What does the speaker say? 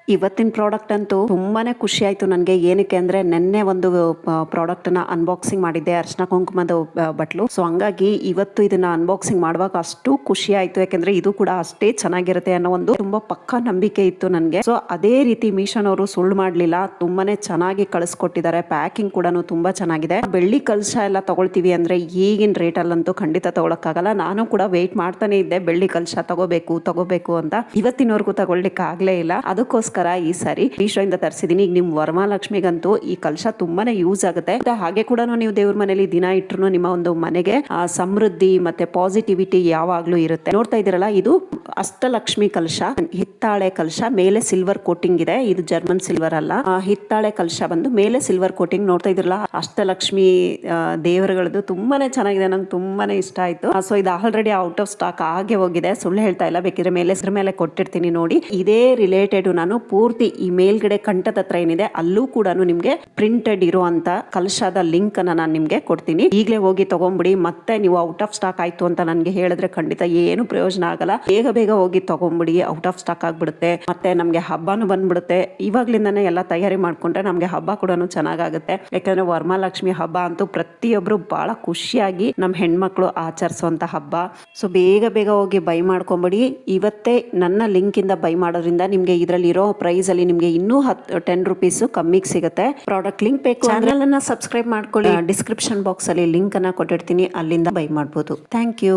ಇವತ್ತಿನ ಪ್ರಾಡಕ್ಟ್ ಅಂತೂ ತುಂಬಾನೇ ಖುಷಿ ಆಯ್ತು ನನಗೆ. ಏನಕ್ಕೆ ಅಂದ್ರೆ ನೆನ್ನೆ ಒಂದು ಪ್ರಾಡಕ್ಟ್ ನ ಅನ್ಬಾಕ್ಸಿಂಗ್ ಮಾಡಿದ್ದೆ, ಅರ್ಶನ ಕುಂಕುಮದ ಬಟ್ಲು. ಸೊ ಹಂಗಾಗಿ ಇವತ್ತು ಇದನ್ನ ಅನ್ಬಾಕ್ಸಿಂಗ್ ಮಾಡುವಾಗ ಅಷ್ಟು ಖುಷಿ ಆಯ್ತು, ಯಾಕಂದ್ರೆ ಇದು ಕೂಡ ಅಷ್ಟೇ ಚೆನ್ನಾಗಿರುತ್ತೆ ಅನ್ನೋ ಒಂದು ತುಂಬಾ ಪಕ್ಕಾ ನಂಬಿಕೆ ಇತ್ತು ನನಗೆ. ಸೊ ಅದೇ ರೀತಿ ಮೀಶೋನವರು ಸುಳ್ಳು ಮಾಡ್ಲಿಲ್ಲ, ತುಂಬಾನೇ ಚೆನ್ನಾಗಿ ಕಳಿಸ್ಕೊಟ್ಟಿದ್ದಾರೆ. ಪ್ಯಾಕಿಂಗ್ ಕೂಡ ತುಂಬಾ ಚೆನ್ನಾಗಿದೆ. ಬೆಳ್ಳಿ ಕಲಶ ಎಲ್ಲ ತಗೊಳ್ತೀವಿ ಅಂದ್ರೆ ಈಗಿನ ರೇಟ್ ಅಲ್ಲಂತೂ ಖಂಡಿತ ತಗೊಳಕ್ಕಾಗಲ್ಲ. ನಾನು ಕೂಡ ವೇಟ್ ಮಾಡ್ತಾನೆ ಇದ್ದೆ ಬೆಳ್ಳಿ ಕಲಶ ತಗೋಬೇಕು ಅಂತ. ಇವತ್ತಿನವರೆಗೂ ತಗೊಳ್ಲಿಕ್ಕೆ ಆಗ್ಲೇ ಇಲ್ಲ. ಅದಕ್ಕೋಸ್ಕರ ಈ ಸಾರಿ ಮೀಶೋ ಇಂದ ತರಿಸಿದೀನಿ. ಈಗ ನಿಮ್ ವರಮಹಾಲಕ್ಷ್ಮಿಗಂತೂ ಈ ಕಲಶ ತುಂಬಾನೇ ಯೂಸ್ ಆಗುತ್ತೆ. ಹಾಗೆ ಕೂಡ ನೀವು ದೇವ್ರ ಮನೇಲಿ ದಿನ ಇಟ್ರು ನಿಮ್ಮ ಒಂದು ಮನೆಗೆ ಸಮೃದ್ಧಿ ಮತ್ತೆ ಪಾಸಿಟಿವಿಟಿ ಯಾವಾಗ್ಲೂ ಇರುತ್ತೆ. ನೋಡ್ತಾ ಇದೀರಲ್ಲ, ಇದು ಅಷ್ಟಲಕ್ಷ್ಮಿ ಕಲಶ, ಹಿತ್ತಾಳೆ ಕಲಶ, ಮೇಲೆ ಸಿಲ್ವರ್ ಕೋಟಿಂಗ್ ಇದೆ. ಇದು ಜರ್ಮನ್ ಸಿಲ್ವರ್ ಅಲ್ಲ, ಹಿತ್ತಾಳೆ ಕಲಶ ಬಂದು ಮೇಲೆ ಸಿಲ್ವರ್ ಕೋಟಿಂಗ್. ನೋಡ್ತಾ ಇದ್ರಲ್ಲ, ಅಷ್ಟಲಕ್ಷ್ಮಿ ದೇವರುಗಳದ್ದು ತುಂಬಾನೇ ಚೆನ್ನಾಗಿದೆ, ನಂಗೆ ತುಂಬಾನೇ ಇಷ್ಟ ಆಯ್ತು. ಸೊ ಇದು ಆಲ್ರೆಡಿ ಔಟ್ ಆಫ್ ಸ್ಟಾಕ್ ಆಗಿ ಹೋಗಿದೆ, ಸುಳ್ಳು ಹೇಳ್ತಾ ಇಲ್ಲ. ಬೇಕಿದ್ರೆ ಮೇಲೆ ಕೊಟ್ಟಿರ್ತೀನಿ ನೋಡಿ. ಇದೇ ರಿಲೇಟೆಡ್ ನಾನು ಪೂರ್ತಿ ಈ ಮೇಲ್ಗಡೆ ಕಂಠದ ಹತ್ರ ಏನಿದೆ ಅಲ್ಲೂ ಕೂಡ ನಿಮ್ಗೆ ಪ್ರಿಂಟೆಡ್ ಇರುವಂತ ಕಲಶದ ಲಿಂಕ್ ಅನ್ನ ನಾನು ನಿಮ್ಗೆ ಕೊಡ್ತೀನಿ. ಈಗಲೇ ಹೋಗಿ ತಗೊಂಡ್ಬಿಡಿ. ಮತ್ತೆ ನೀವು ಔಟ್ ಆಫ್ ಸ್ಟಾಕ್ ಆಯ್ತು ಅಂತ ನನ್ಗೆ ಹೇಳಿದ್ರೆ ಖಂಡಿತ ಏನು ಪ್ರಯೋಜನ ಆಗಲ್ಲ. ಬೇಗ ಹೋಗಿ ತಗೊಂಡ್ಬಿಡಿ, ಔಟ್ ಆಫ್ ಸ್ಟಾಕ್ ಆಗ್ಬಿಡುತ್ತೆ. ಮತ್ತೆ ನಮ್ಗೆ ಹಬ್ಬನೂ ಬಂದ್ಬಿಡುತ್ತೆ. ಇವಾಗ್ಲಿಂದಾನೇ ಎಲ್ಲ ತಯಾರಿ ಮಾಡ್ಕೊಂಡ್ರೆ ನಮ್ಗೆ ಹಬ್ಬ ಕೂಡ ಚೆನ್ನಾಗಾಗುತ್ತೆ. ಯಾಕಂದ್ರೆ ವರಮಹಾಲಕ್ಷ್ಮಿ ಹಬ್ಬ ಅಂತೂ ಪ್ರತಿಯೊಬ್ರು ಬಹಳ ಖುಷಿಯಾಗಿ ನಮ್ಮ ಹೆಣ್ಮಕ್ಳು ಆಚರಿಸುವಂತ ಹಬ್ಬ. ಸೊ ಬೇಗ ಹೋಗಿ ಬೈ ಮಾಡ್ಕೊಂಬಿಡಿ. ಇವತ್ತೇ ನನ್ನ ಲಿಂಕ್ ಇಂದ ಬೈ ಮಾಡೋದ್ರಿಂದ ನಿಮ್ಗೆ ಇದರಲ್ಲಿ ಇರೋ ಪ್ರೈಸ್ ಅಲ್ಲಿ ನಿಮ್ಗೆ ಇನ್ನೂ 10 ರೂಪೀಸ್ ಕಮ್ಮಿಗೆ ಸಿಗುತ್ತೆ. ಪ್ರಾಡಕ್ಟ್ ಲಿಂಕ್ ಬೇಕು, ಚಾನೆಲ್ ಅನ್ನ ಸಬ್ಸ್ಕ್ರೈಬ್ ಮಾಡ್ಕೊಳ್ಳಿ. ಡಿಸ್ಕ್ರಿಪ್ಷನ್ ಬಾಕ್ಸ್ ಅಲ್ಲಿ ಲಿಂಕ್ ಅನ್ನ ಕೊಟ್ಟಿರ್ತೀನಿ, ಅಲ್ಲಿಂದ ಬೈ ಮಾಡ್ಬೋದು. Thank you.